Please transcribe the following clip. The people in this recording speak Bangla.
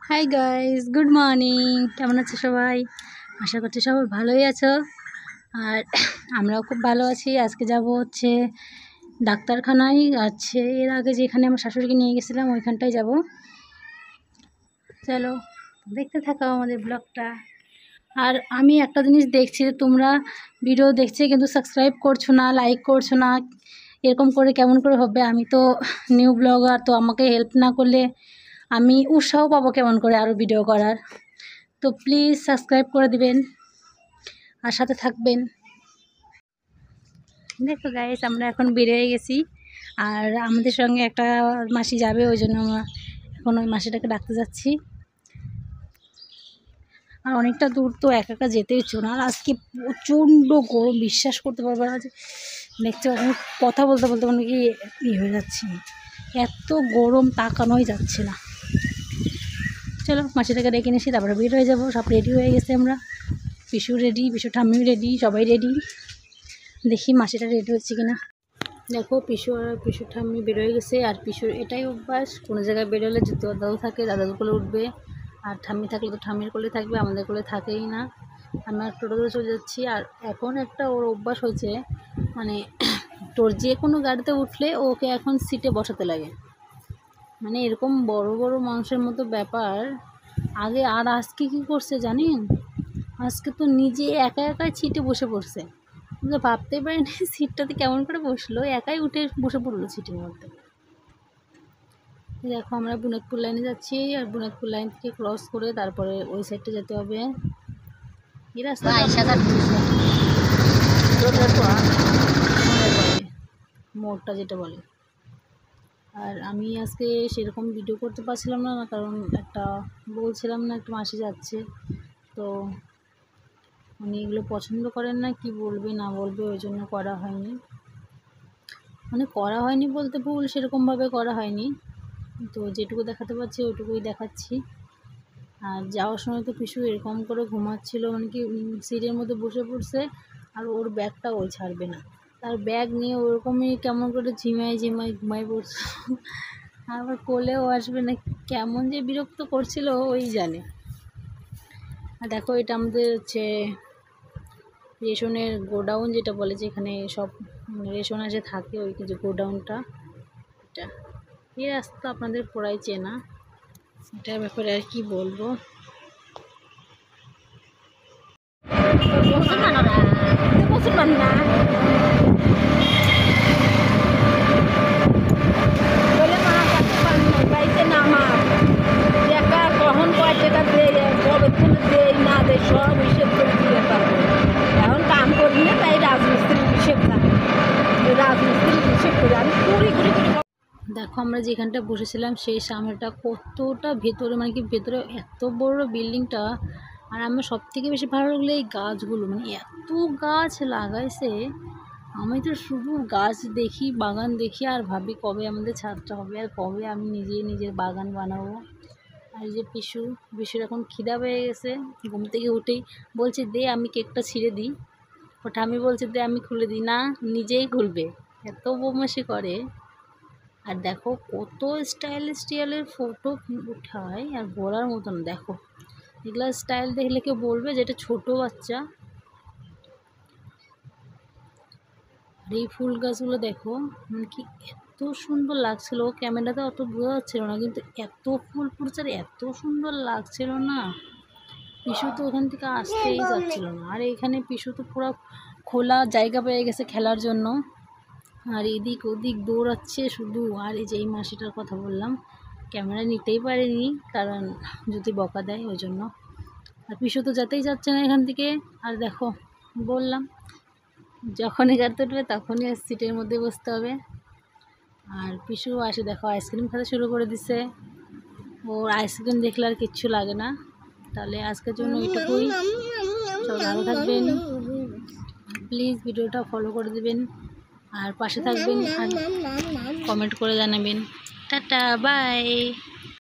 Hi guys, good morning. কেমন আছো সবাই? আশা করছি সবাই ভালোই আছো। আর আমরাও খুব ভালো আছি। আজকে যাব হচ্ছে ডাক্তারখানায়। এর আগে যেখানে আমার শাশুড়িকে নিয়ে গেছিলাম ওইখানটায় যাব। চলো দেখতে থাকো আমাদের ব্লগটা। আর আমি একটা জিনিস দেখছি, তোমরা ভিডিও দেখছে কিন্তু সাবস্ক্রাইব করছো না, লাইক করছো না। এরকম করে কেমন করে হবে? আমি তো নিউ ব্লগার, তো আমাকে হেল্প না করলে আমি উৎসাহ পাবো কেমন করে আরও ভিডিও করার। তো প্লিজ সাবস্ক্রাইব করে দিবেন আর সাথে থাকবেন। দেখো গাইস, আমরা এখন বেরিয়ে গেছি আর আমাদের সঙ্গে একটা মাসি যাবে, ওই জন্য আমরা এখন ওই মাসিটাকে ডাকতে যাচ্ছি। আর অনেকটা দূর, তো একা একা যেতে ইচ্ছো না। আর আজকে প্রচণ্ড গরম, বিশ্বাস করতে পারবে না যে দেখছো আমি কথা বলতে বলতে মানে কি হয়ে যাচ্ছি, এত গরম তাকানোই যাচ্ছে না। চলো মাসিটাকে ডেকে নিয়েছি, তারপরে বের হয়ে যাবো। সব রেডি হয়ে গেছে, আমরা পিসু রেডি, পিসু ঠাম্মিও রেডি, সবাই রেডি। দেখি মাসিটা রেডি হচ্ছে কিনা। দেখো পিসু ঠাম্মি বেরোয় গেছে। আর পিসুর এটাই অভ্যাস, কোনো জায়গায় বেরোলে যদি দাদু থাকে দাদার কোলে উঠবে, আর ঠাম্মি থাকলে তো ঠাম্মির কোলে থাকবে, আমাদের কোলে থাকেই না। আমি আর টোটোতে চলে যাচ্ছি। আর এখন একটা ওর অভ্যাস হয়েছে, মানে তোর যে কোনো গাড়িতে উঠলে ওকে এখন সিটে বসাতে লাগে, মানে এরকম বড় বড় মানুষের মতো ব্যাপার। আগে আর আজকে কী করছে জানেন? আজকে তো নিজে একা একাই সিটে বসে পড়ছে। ভাবতেই পারিনি সিটটাতে কেমন করে বসলো, একাই উঠে বসে পড়লো সিটের মধ্যে। দেখো আমরা বুনাকপুর লাইনে যাচ্ছি, আর বুনাকপুর লাইন থেকে ক্রস করে তারপরে ওই সাইডটা যেতে হবে। এই রাস্তা মোড়টা যেটা বলে। আর আমি আজকে সেরকম ভিডিও করতে পারছিলাম না, কারণ একটা বলছিলাম না একটু মাসি যাচ্ছে, তো উনি এগুলো পছন্দ করেন না, কি বলবে না বলবে, ওই জন্য করা হয়নি। মানে করা হয়নি বলতে ভুল, সেরকমভাবে করা হয়নি, তো যেটুকু দেখাতে পারছি ওইটুকুই দেখাচ্ছি। আর যাওয়ার সময় তো পিসু এরকম করে ঘুমাচ্ছিল, মানে কি সিটের মধ্যে বসে পড়ছে, আর ওর ব্যাগটা ওই ছাড়বে না। তার ব্যাগ নিয়ে ওরকমই কেমন করে ঝিমাই পড়ছে। আবার কোলেও আসবে না, কেমন যে বিরক্ত করছিল ওই জানে। আর দেখো এটা আমাদের হচ্ছে রেশনের গোডাউন যেটা বলে, যেখানে সব রেশন আসে থাকে, ওই যে গোডাউনটা এটা। এই রাস্তা আপনাদের পুরাই চেনা, এটার ব্যাপারে আর কি বলবো। কখন কয় টাকা দেয়, কবে দেয় না দেয় সব হিসেব করে দিয়ে পারবো। এখন কাম করি না, তাই রাজমিস্ত্রির হিসেব থাকে, রাজমিস্ত্রির হিসেব করে আমি কুড়ি কুড়ি করে। দেখো আমরা যেখানটা বসেছিলাম সেই সামনেটা কতটা ভেতরে, মানে কি ভেতরে এত বড় বিল্ডিংটা। আর আমার সব থেকে বেশি ভালো লাগলো এই গাছগুলো, মানে এত গাছ লাগাইছে। আমি তো শুধু গাছ দেখি, বাগান দেখি, আর ভাবি কবে আমাদের ছাদটা হবে, আর কবে আমি নিজের বাগান বানাবো। আর এই যে পিসুর এখন খিদা পেয়ে গেছে, ঘুম থেকে উঠেই বলছে দে আমি কেকটা ছিঁড়ে দিই। ওটা আমি বলছি দে আমি খুলে দিই, না নিজেই খুলবে, এত বদমাশি করে। আর দেখো কত স্টাইলের ফটো উঠায়, আর বলার মতন। দেখো এগুলা স্টাইল দেখলে কেউ বলবে যে এটা ছোটো বাচ্চা। আর এই ফুল গাছগুলো দেখো, মানে কি এত সুন্দর লাগছিল, ক্যামেরাতে অত বোঝা যাচ্ছিল না, কিন্তু এত ফুল ফুটছে আর এত সুন্দর লাগছিল না। পিসু তো ওখান থেকে আসতেই যাচ্ছিল না। আর এখানে পিসু তো পুরো খোলা জায়গা পেয়ে গেছে খেলার জন্য, আর এদিক ওদিক দৌড়াচ্ছে শুধু। আর এই যে এই মাসিটার কথা বললাম, ক্যামেরা নিতেই পারেনি, কারণ যদি বকা দেয় ওই জন্য। আর পিসু তো যেতেই যাচ্ছে না এখান থেকে। আর দেখো বললাম যখনই গাড়িতে উঠবে তখনই সিটের মধ্যে বসতে হবে। আর পিসু আসে দেখো আইসক্রিম খেতে শুরু করে দিছে, ওর আইসক্রিম দেখলে আর কিচ্ছু লাগে না। তাহলে আজকের জন্য এটুকুই, সব ভালো থাকবেন, প্লিজ ভিডিওটা ফলো করে দেবেন, আর পাশে থাকবেন, আর কমেন্ট করে জানাবেন। Tata bye.